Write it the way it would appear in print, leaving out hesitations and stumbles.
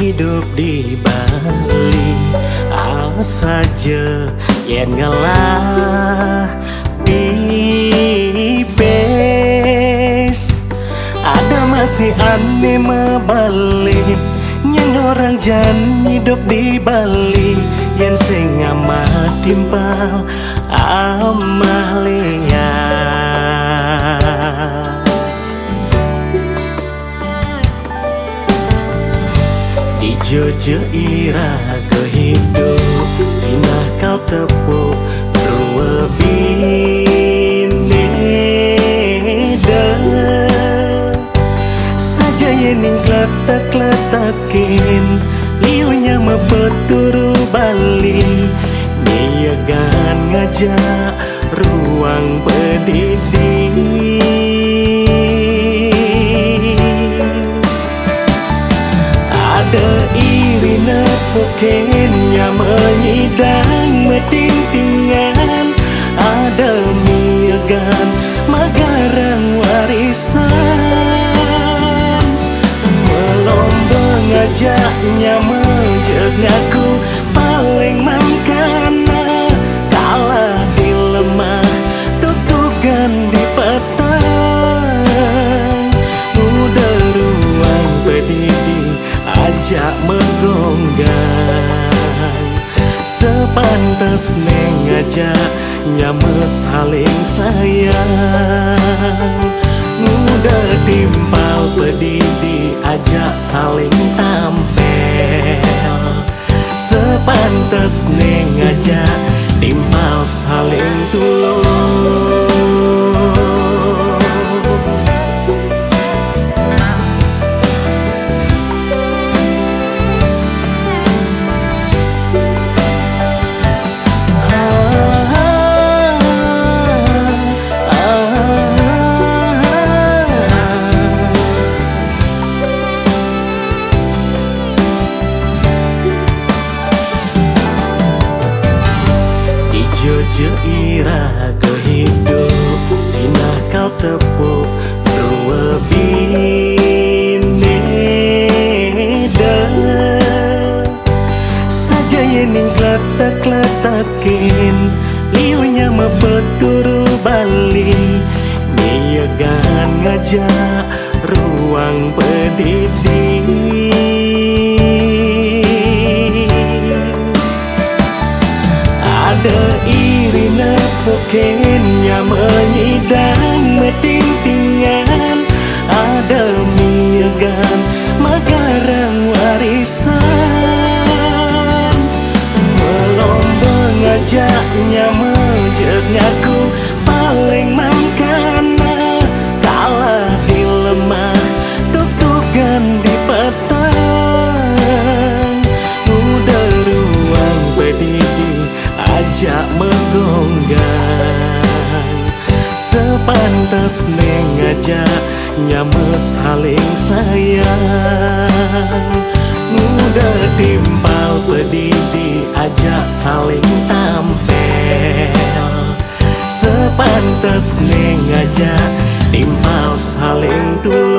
hidup di Bali. Saja yen ngalah pipes. Ada masih aneh mebalik yang orang jan hidup di Bali. Yen sing amat timpal Amalia. Di Jojo ira kehidup sinah kau tepuk dua bineda saja yening kletak-kletakin liunya mepeturu Bali. Dia gan ngajak ruang pendidik. Ada iri nepukennya menyidang metintingan. Ada miagan magarang warisan. Melomba ngajaknya mejeg ngaku paling mangkana. Kalah dilemah tutukan di petang. Muda ruang pendidik ajak menggonggang. Sepantas neng ngajak nyame saling sayang. Muda timpal pedidi ajak saling tampil. Sepantas neng ngajak timpal saling tulung. Jojo ira kehidup sinah kau tepuk dua bineda saja yening kletak-kletakin liunya mepeturu Bali. Dia gan ngajak ruang pendidik. Ada iri nepukennya menyidang metintingan. Ada miagan magarang warisan. Melomba ngajaknya mejeg ngaku paling mangkana. Kalah dilemah tutukan di petang. Muda ruang pendidik ajak menggonggang. Sepantas neng ngajak nyame saling sayang. Muda timpal pedidi ajak saling tampil. Sepantas neng ngajak timpal saling tulung.